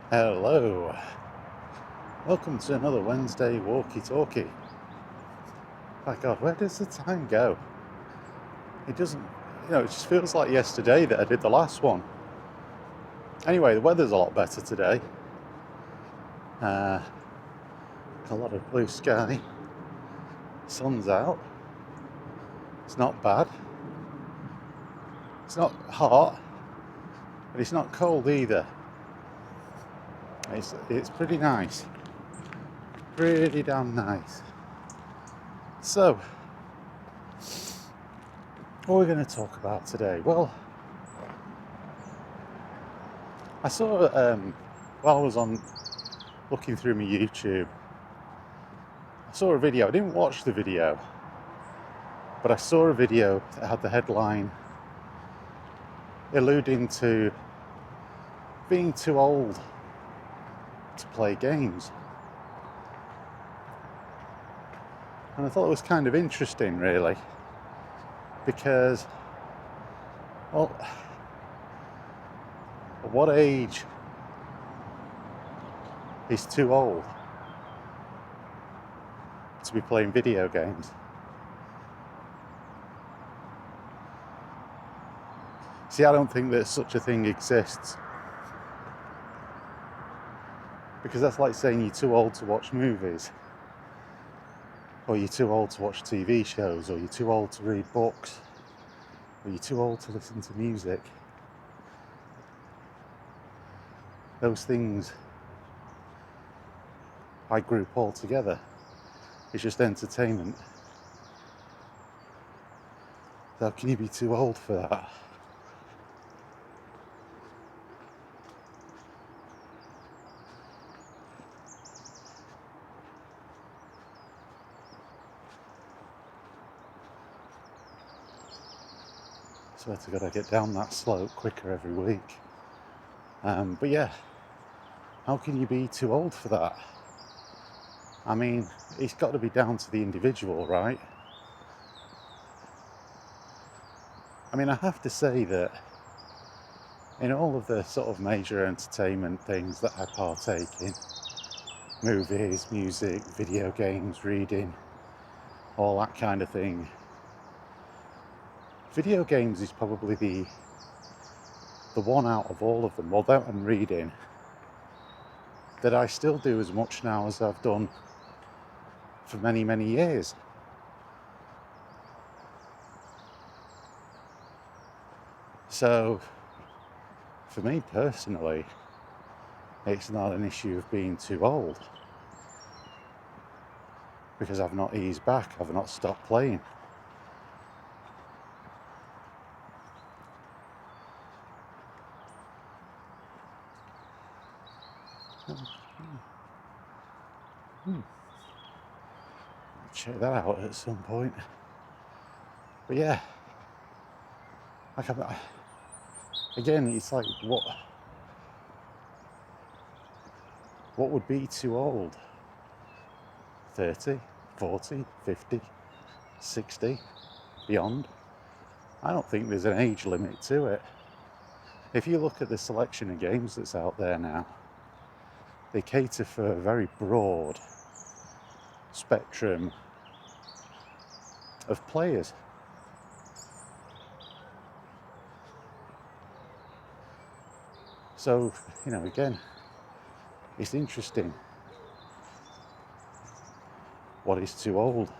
Hello, welcome to another Wednesday Walkie Talkie. My God, where does the time go? It doesn't, it just feels like yesterday that I did the last one. Anyway, the weather's a lot better today. A lot of blue sky, sun's out. It's not bad. It's not hot, but it's not cold either. It's pretty nice, pretty damn nice. So, what are we going to talk about today? Well, I saw while I was on looking through my YouTube, I saw a video. I didn't watch the video, but I saw a video that had the headline alluding to being too old to play games. And I thought it was kind of interesting, really, because, well, at what age is too old to be playing video games? See, I don't think that such a thing exists. Because that's like saying you're too old to watch movies, or you're too old to watch TV shows, or you're too old to read books, or you're too old to listen to music. Those things I group all together. It's just entertainment. How can you be too old for that? Swear to God, I get down that slope quicker every week. But yeah, how can you be too old for that? I mean, it's got to be down to the individual, right? I mean, I have to say that in all of the sort of major entertainment things that I partake in, movies, music, video games, reading, all that kind of thing, video games is probably the one out of all of them, well, that and reading, that I still do as much now as I've done for many, many years. So, for me personally, it's not an issue of being too old, because I've not eased back, I've not stopped playing. Check that out at some point. But yeah, like again, it's like what would be too old? 30, 40, 50, 60, beyond? I don't think there's an age limit to it. If you look at the selection of games that's out there now, they cater for a very broad spectrum of players. So, again, it's interesting. What is too old?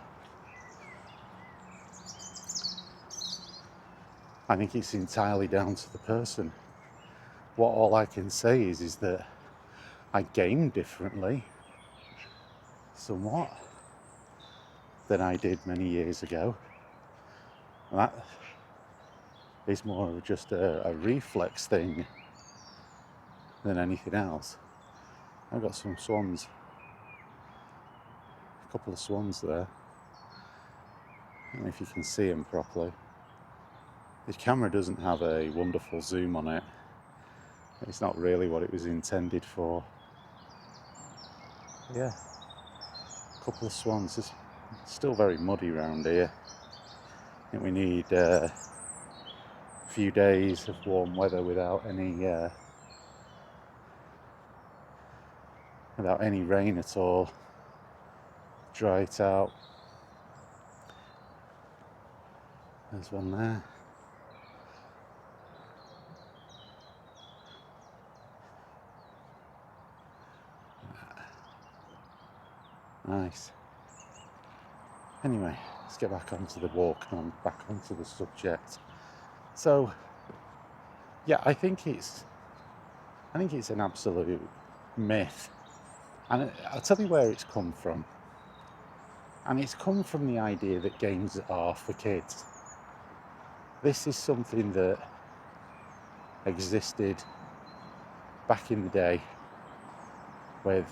I think it's entirely down to the person. What all I can say is that I game differently, somewhat, than I did many years ago. And that is more of just a reflex thing than anything else. I've got some swans, a couple of swans there. I don't know if you can see them properly. The camera doesn't have a wonderful zoom on it. It's not really what it was intended for. Yeah, a couple of swans. It's still very muddy around here. I think we need a few days of warm weather without any without any rain at all. Dry it out. There's one there. Nice. Anyway, let's get back onto the walk and back onto the subject. So, yeah, I think it's an absolute myth, and I'll tell you where it's come from. And it's come from the idea that games are for kids. This is something that existed back in the day with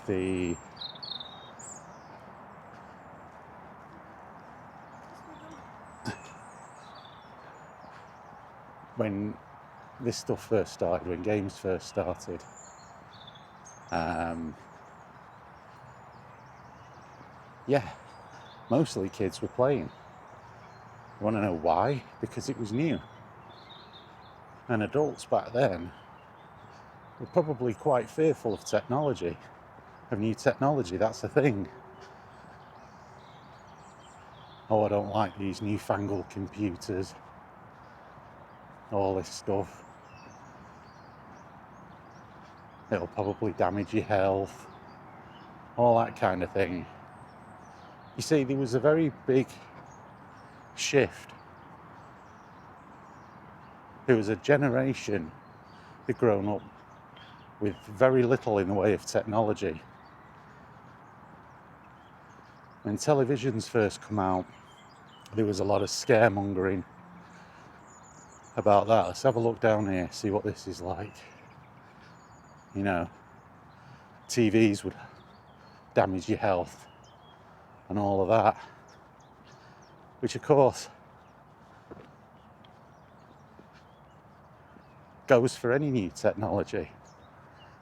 when this stuff first started, when games first started. Yeah, mostly kids were playing. You want to know why? Because it was new. And adults back then were probably quite fearful of technology, of new technology. That's the thing. Oh, I don't like these newfangled computers, all this stuff. It'll probably damage your health, all that kind of thing. You see, there was a very big shift. There was a generation that grown up with very little in the way of technology. When televisions first come out, there was a lot of scaremongering about that. Let's have a look down here, see what this is like. You know, TVs would damage your health and all of that, which of course goes for any new technology.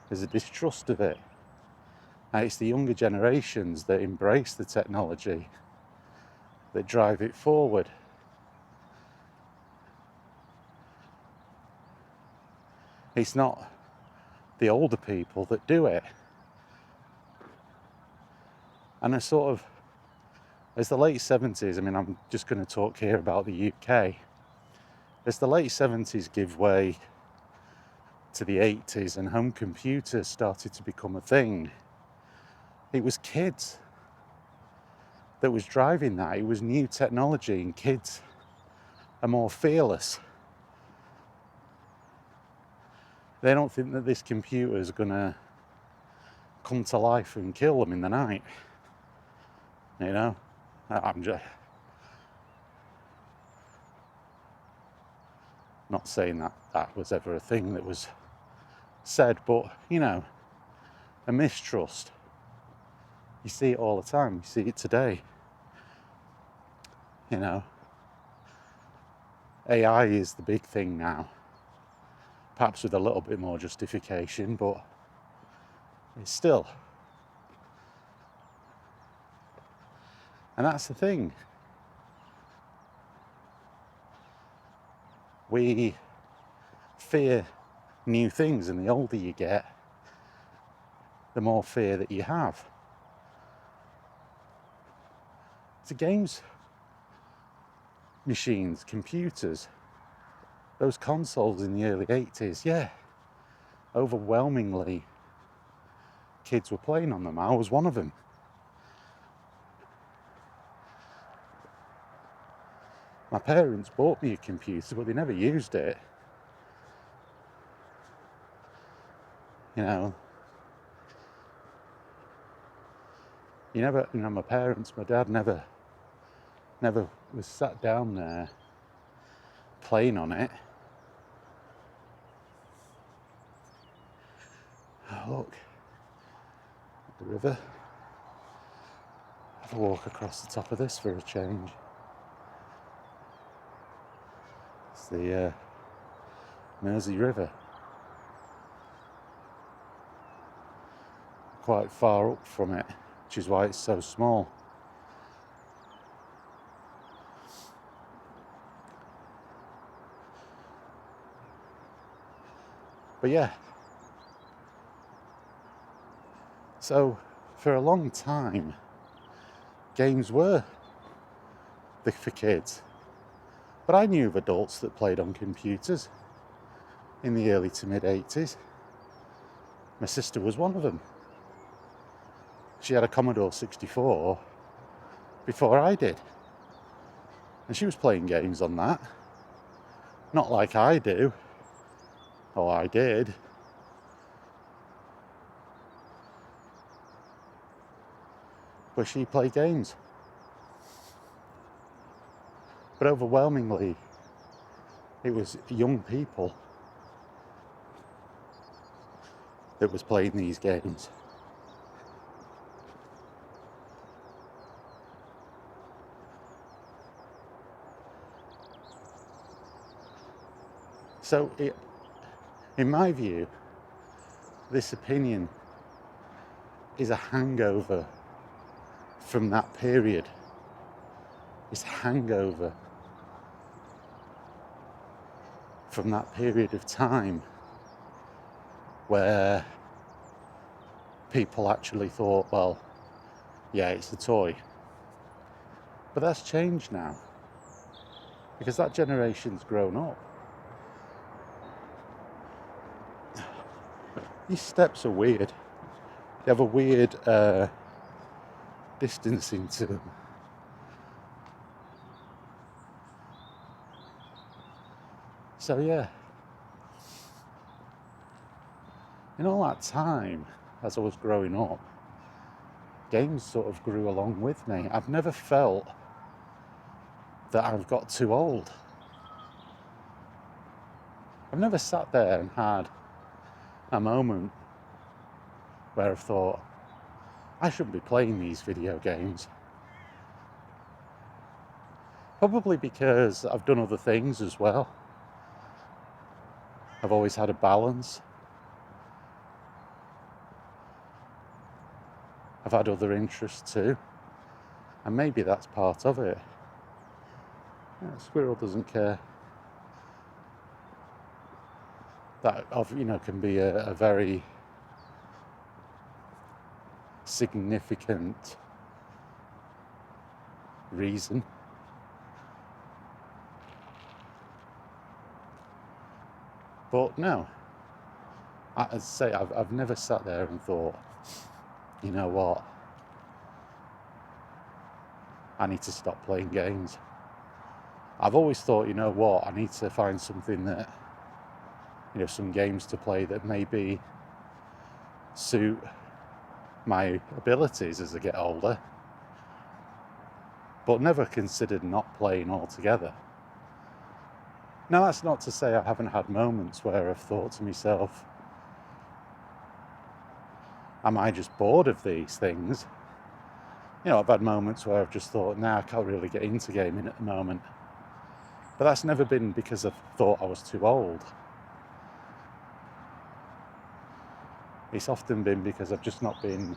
There's a distrust of it. And it's the younger generations that embrace the technology that drive it forward. It's not the older people that do it. And as the late 70s, I mean, I'm just going to talk here about the UK. As the late 70s give way to the 80s and home computers started to become a thing, it was kids that was driving that. It was new technology, and kids are more fearless. They don't think that this computer is going to come to life and kill them in the night. You know, I'm just not saying that that was ever a thing that was said, but, you know, a mistrust. You see it all the time. You see it today. You know, AI is the big thing now. Perhaps with a little bit more justification, but it's still. And that's the thing. We fear new things, and the older you get, the more fear that you have. The games, machines, computers, those consoles in the early 80s, yeah, overwhelmingly kids were playing on them. I was one of them. My parents bought me a computer, but they never used it. You know, my parents, my dad never was sat down there playing on it. Oh, look, the river. Have a walk across the top of this for a change. It's the Mersey River. Quite far up from it, which is why it's so small. But yeah, So for a long time, games were for kids. But I knew of adults that played on computers in the early to mid 80s. My sister was one of them. She had a Commodore 64 before I did. And she was playing games on that. Not like I do, or I did. But she played games. But overwhelmingly, it was young people that was playing these games. So, in my view, this opinion is a hangover from that period. It's a hangover from that period of time where people actually thought, well, yeah, it's a toy. But that's changed now, because that generation's grown up. These steps are weird. They have a weird distancing to them. So yeah, in all that time, as I was growing up, games sort of grew along with me. I've never felt that I've got too old. I've never sat there and had a moment where I've thought, I shouldn't be playing these video games. Probably because I've done other things as well. I've always had a balance. I've had other interests too. And maybe that's part of it. Yeah, squirrel doesn't care. That, can be a very significant reason. But no, as I say, I've never sat there and thought, you know what, I need to stop playing games. I've always thought, you know what, I need to find something that, some games to play that maybe suit my abilities as I get older, but never considered not playing altogether. Now, that's not to say I haven't had moments where I've thought to myself, am I just bored of these things? I've had moments where I've just thought, I can't really get into gaming at the moment. But that's never been because I've thought I was too old. It's often been because I've just not been,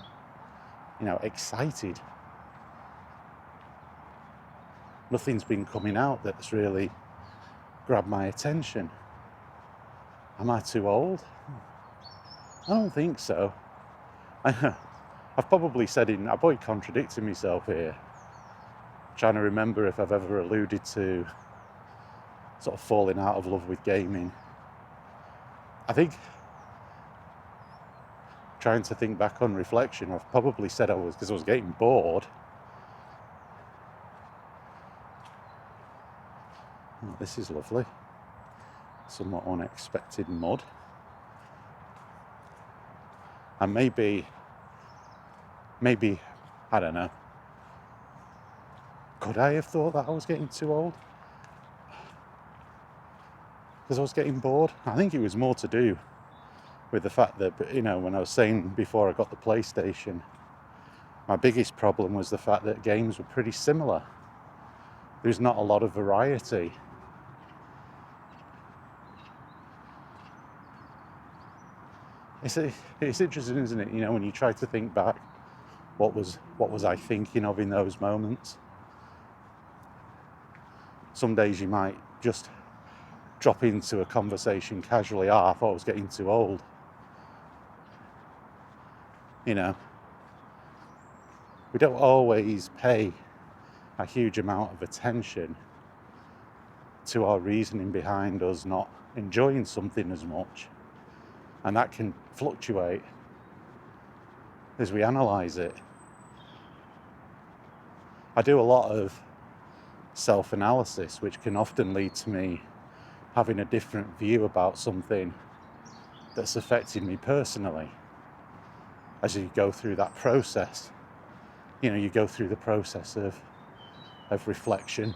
excited. Nothing's been coming out that's really grabbed my attention. Am I too old? I don't think so. I've probably said I'm probably contradicting myself here. Trying to remember if I've ever alluded to sort of falling out of love with gaming. I think, trying to think back on reflection, I've probably said I was, because I was getting bored. Oh, this is lovely. Somewhat unexpected mud. And maybe, I don't know. Could I have thought that I was getting too old? Because I was getting bored? I think it was more to do with the fact that, when I was saying before I got the PlayStation, my biggest problem was the fact that games were pretty similar. There's not a lot of variety. It's interesting, isn't it? When you try to think back, what was I thinking of in those moments? Some days you might just drop into a conversation casually, I thought I was getting too old. we don't always pay a huge amount of attention to our reasoning behind us not enjoying something as much. And that can fluctuate as we analyse it. I do a lot of self-analysis, which can often lead to me having a different view about something that's affected me personally. As you go through that process, you go through the process of reflection,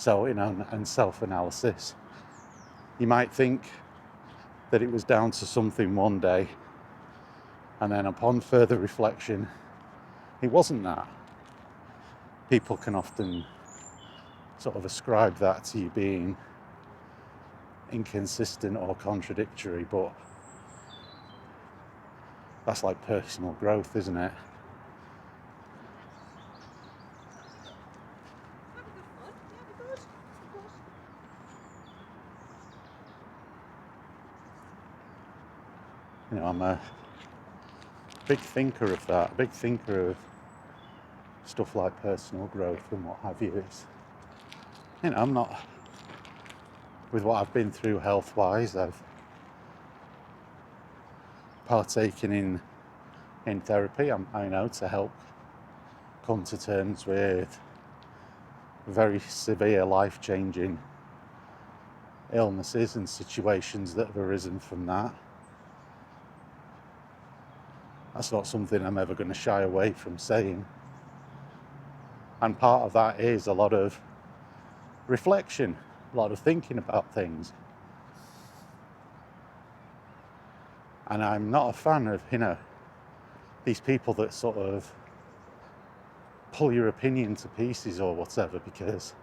and self-analysis. You might think that it was down to something one day, and then upon further reflection, it wasn't that. People can often sort of ascribe that to you being inconsistent or contradictory, but that's like personal growth, isn't it? I'm a big thinker of that, a big thinker of stuff like personal growth and what have you. I'm not, with what I've been through health-wise, I've partaken in therapy, I know, to help come to terms with very severe life-changing illnesses and situations that have arisen from that. That's not something I'm ever going to shy away from saying. And part of that is a lot of reflection, a lot of thinking about things. And I'm not a fan of, these people that sort of pull your opinion to pieces or whatever because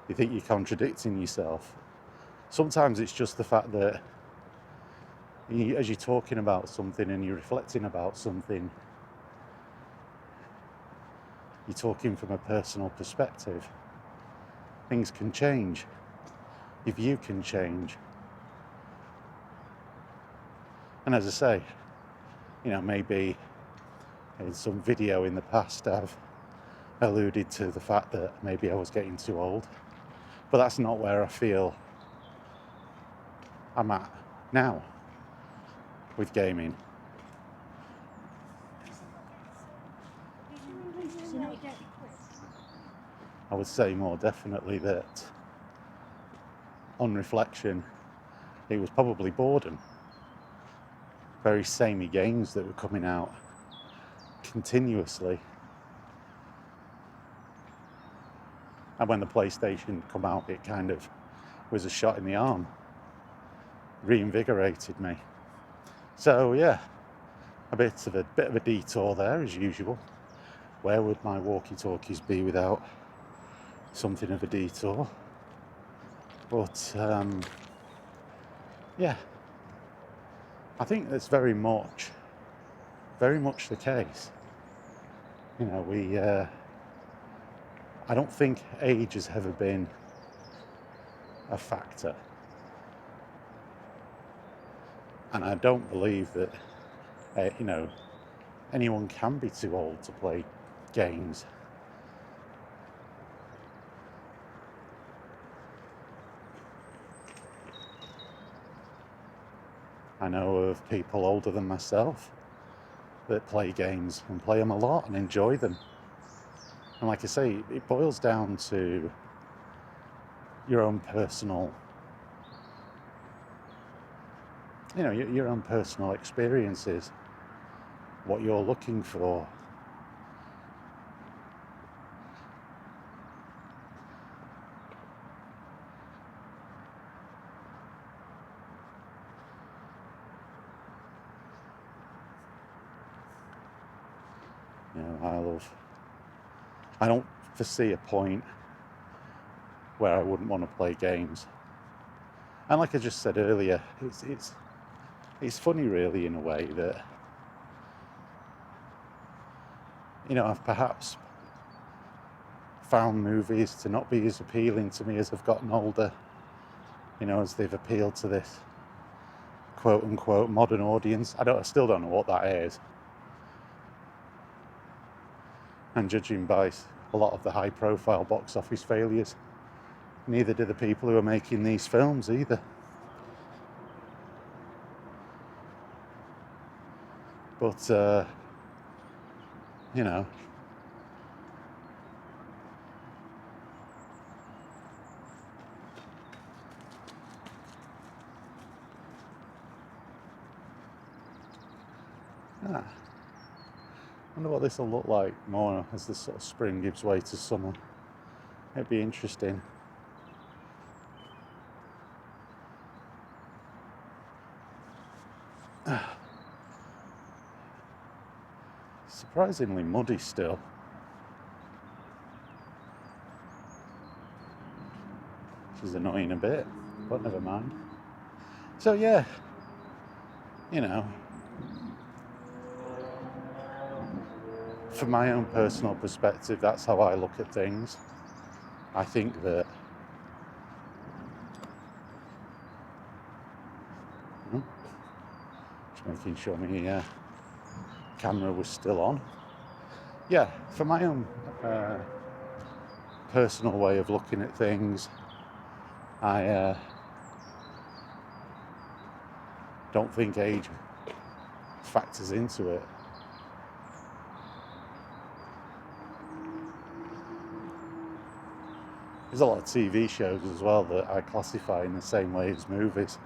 you think you're contradicting yourself. Sometimes it's just the fact that as you're talking about something and you're reflecting about something, you're talking from a personal perspective. Things can change. Your view can change. And as I say, maybe in some video in the past I've alluded to the fact that maybe I was getting too old. But that's not where I feel I'm at now with gaming. I would say more definitely that on reflection, it was probably boredom. Very samey games that were coming out continuously. And when the PlayStation come out, it kind of was a shot in the arm. Reinvigorated me. So yeah, a bit of a detour there as usual. Where would my walkie-talkies be without something of a detour? But yeah, I think that's very much the case. I don't think age has ever been a factor. And I don't believe that, anyone can be too old to play games. I know of people older than myself that play games and play them a lot and enjoy them. And like I say, it boils down to your own personal, your own personal experiences, what you're looking for. I don't foresee a point where I wouldn't want to play games. And like I just said earlier, it's funny really in a way that, I've perhaps found movies to not be as appealing to me as I've gotten older, as they've appealed to this quote unquote modern audience. I still don't know what that is. And judging by a lot of the high-profile box office failures, neither do the people who are making these films either. But, you know, I wonder what this will look like more as the sort of spring gives way to summer. It'd be interesting. Surprisingly muddy still. Which is annoying a bit, but never mind. So yeah, you know, from my own personal perspective, that's how I look at things. I think that just making sure my camera was still on. Yeah, from my own personal way of looking at things, I don't think age factors into it. There's a lot of TV shows as well that I classify in the same way as movies.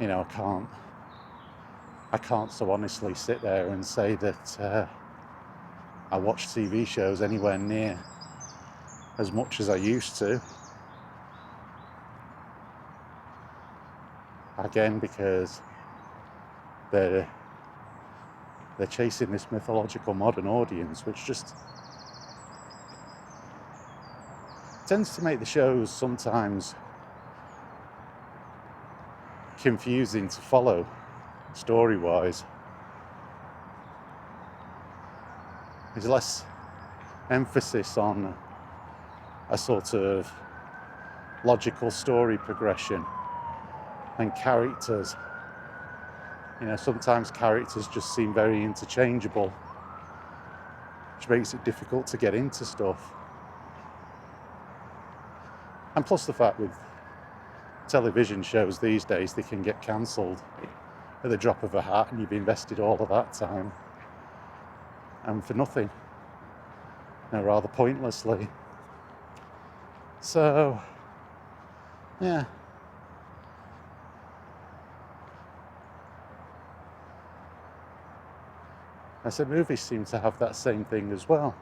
You know, I can't so honestly sit there and say that I watch TV shows anywhere near as much as I used to. Again, because they're chasing this mythological modern audience, which just tends to make the shows sometimes confusing to follow story-wise. There's less emphasis on a sort of logical story progression and characters. You know, sometimes characters just seem very interchangeable, which makes it difficult to get into stuff. And plus the fact with television shows these days, they can get cancelled at the drop of a hat, and you've invested all of that time and for nothing, you know, rather pointlessly. So yeah, I said movies seem to have that same thing as well.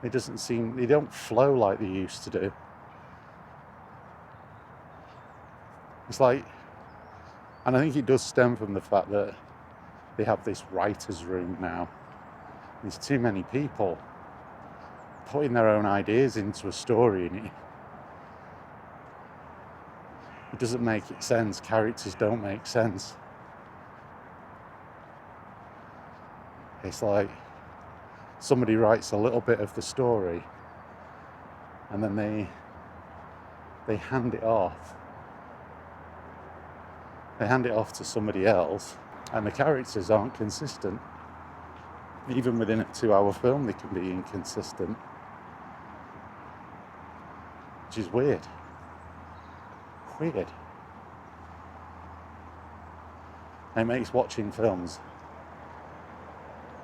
They don't flow like they used to do. It's like, and I think it does stem from the fact that they have this writer's room now. There's too many people putting their own ideas into a story, and it doesn't make sense. Characters don't make sense. It's like somebody writes a little bit of the story and then they hand it off. They hand it off to somebody else, and the characters aren't consistent. Even within a 2-hour film, they can be inconsistent, which is weird. It makes watching films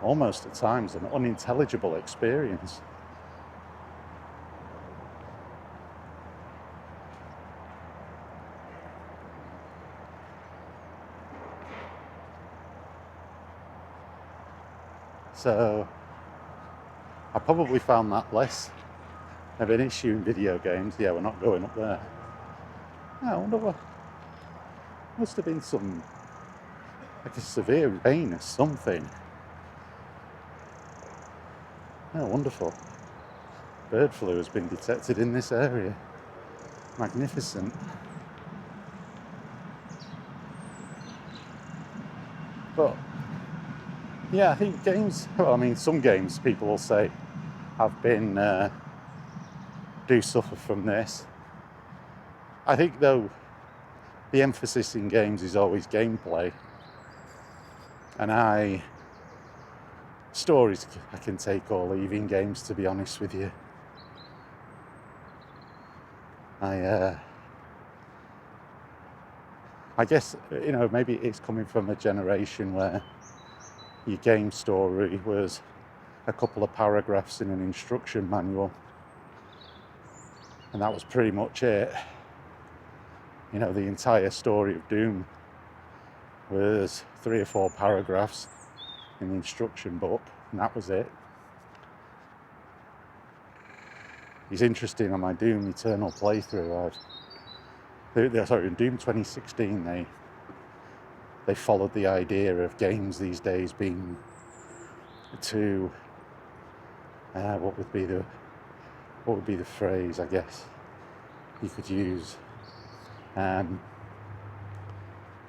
almost at times an unintelligible experience. So I probably found that less of an issue in video games. Yeah, we're not going up there. I wonder what must have been some like a severe rain or something. Oh, wonderful. Bird flu has been detected in this area. Magnificent. But yeah, I think games, well, I mean, some games people will say have been, do suffer from this. I think though, the emphasis in games is always gameplay. And stories I can take or leave in games, to be honest with you. I guess, maybe it's coming from a generation where your game story was a couple of paragraphs in an instruction manual, and that was pretty much it. The entire story of Doom was 3 or 4 paragraphs in the instruction book, and that was it. It's interesting, on my Doom Eternal playthrough, in Doom 2016, they followed the idea of games these days being too, what would be the phrase, I guess you could use,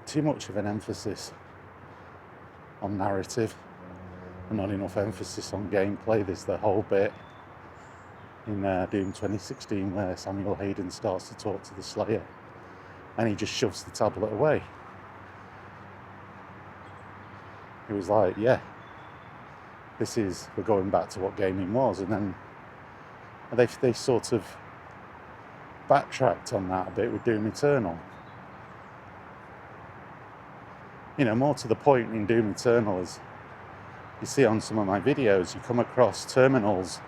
too much of an emphasis on narrative and not enough emphasis on gameplay. There's the whole bit in Doom 2016 where Samuel Hayden starts to talk to the Slayer and he just shoves the tablet away. It was like, yeah, we're going back to what gaming was, and then they sort of backtracked on that a bit with Doom Eternal. More to the point in Doom Eternal is, you see on some of my videos, you come across terminals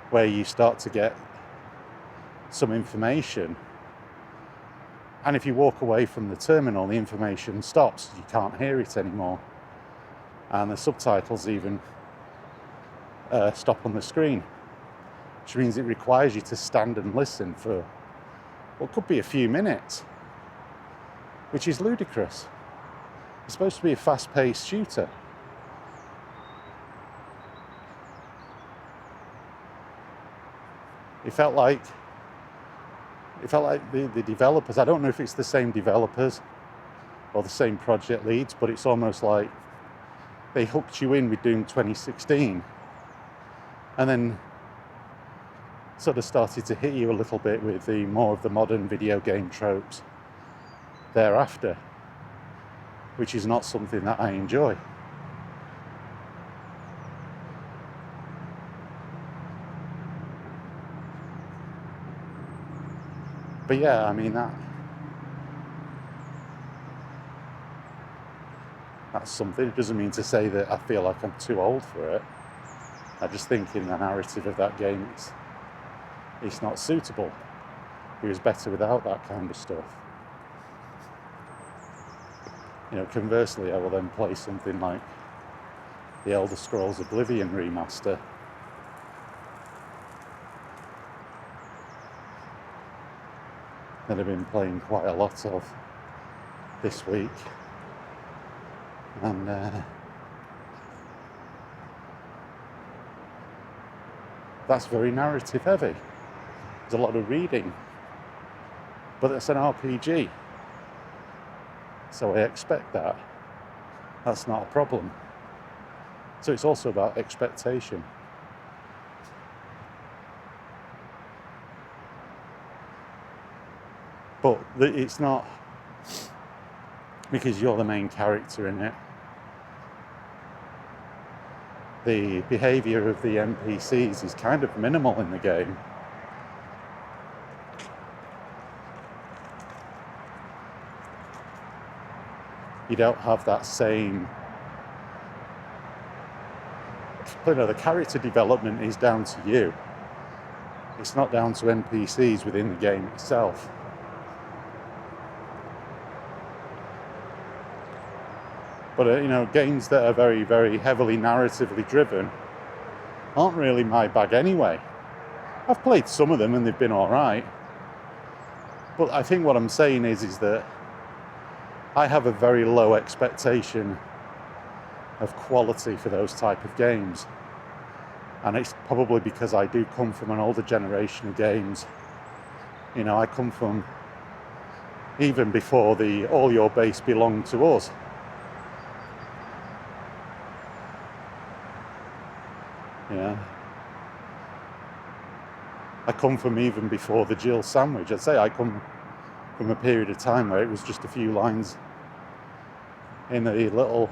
where you start to get some information, and if you walk away from the terminal, the information stops, you can't hear it anymore, and the subtitles even stop on the screen, which means it requires you to stand and listen for what could be a few minutes, which is ludicrous. It's supposed to be a fast-paced shooter. It felt like the developers, I don't know if it's the same developers or the same project leads, but it's almost like they hooked you in with Doom 2016 and then sort of started to hit you a little bit with the more of the modern video game tropes thereafter, which is not something that I enjoy. But yeah, I mean, that's something. It doesn't mean to say that I feel like I'm too old for it. I just think in the narrative of that game, it's not suitable. It was better without that kind of stuff. Conversely, I will then play something like the Elder Scrolls Oblivion remaster, that I've been playing quite a lot of this week, and that's very narrative heavy. There's a lot of reading, but it's an RPG, so I expect that. That's not a problem. So it's also about expectation. But it's not because you're the main character in it. The behaviour of the NPCs is kind of minimal in the game. You don't have that same... the character development is down to you. It's not down to NPCs within the game itself. But games that are very, very heavily narratively driven aren't really my bag anyway. I've played some of them and they've been all right. But I think what I'm saying is that I have a very low expectation of quality for those type of games. And it's probably because I do come from an older generation of games. I come from even before all your base belonged to us. I come from even before the Jill sandwich. I'd say I come from a period of time where it was just a few lines in a little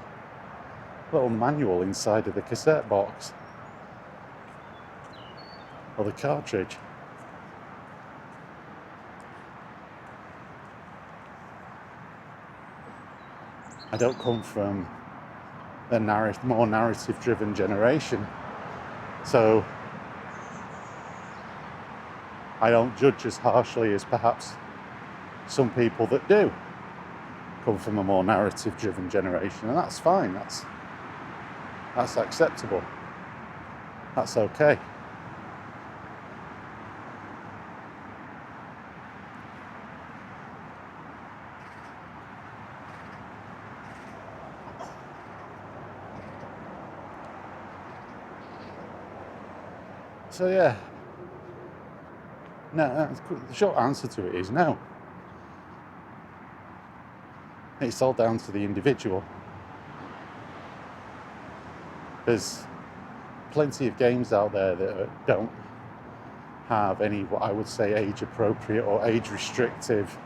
little manual inside of the cassette box or the cartridge. I don't come from a more narrative-driven generation, so I don't judge as harshly as perhaps some people that do come from a more narrative-driven generation, and that's fine. That's acceptable. That's okay. So yeah, no, the short answer to it is no. It's all down to the individual. There's plenty of games out there that don't have any, what I would say, age appropriate or age restrictive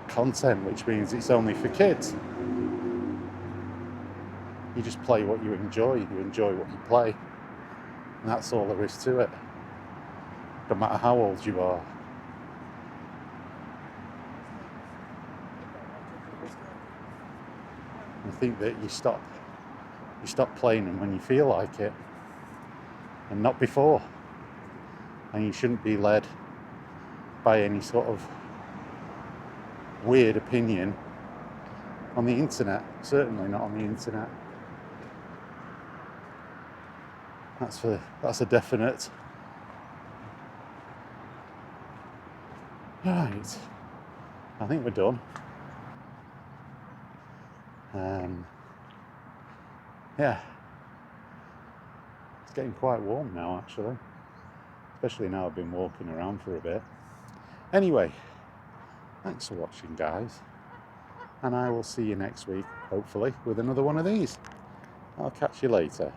content, which means it's only for kids. You just play what you enjoy what you play, and that's all there is to it, no matter how old you are. I think that you stop playing them when you feel like it, and not before. And you shouldn't be led by any sort of weird opinion on the internet. Certainly not on the internet. That's a definite. Right, I think we're done. Yeah, it's getting quite warm now, actually, especially now I've been walking around for a bit. Anyway, thanks for watching, guys, and I will see you next week, hopefully, with another one of these. I'll catch you later.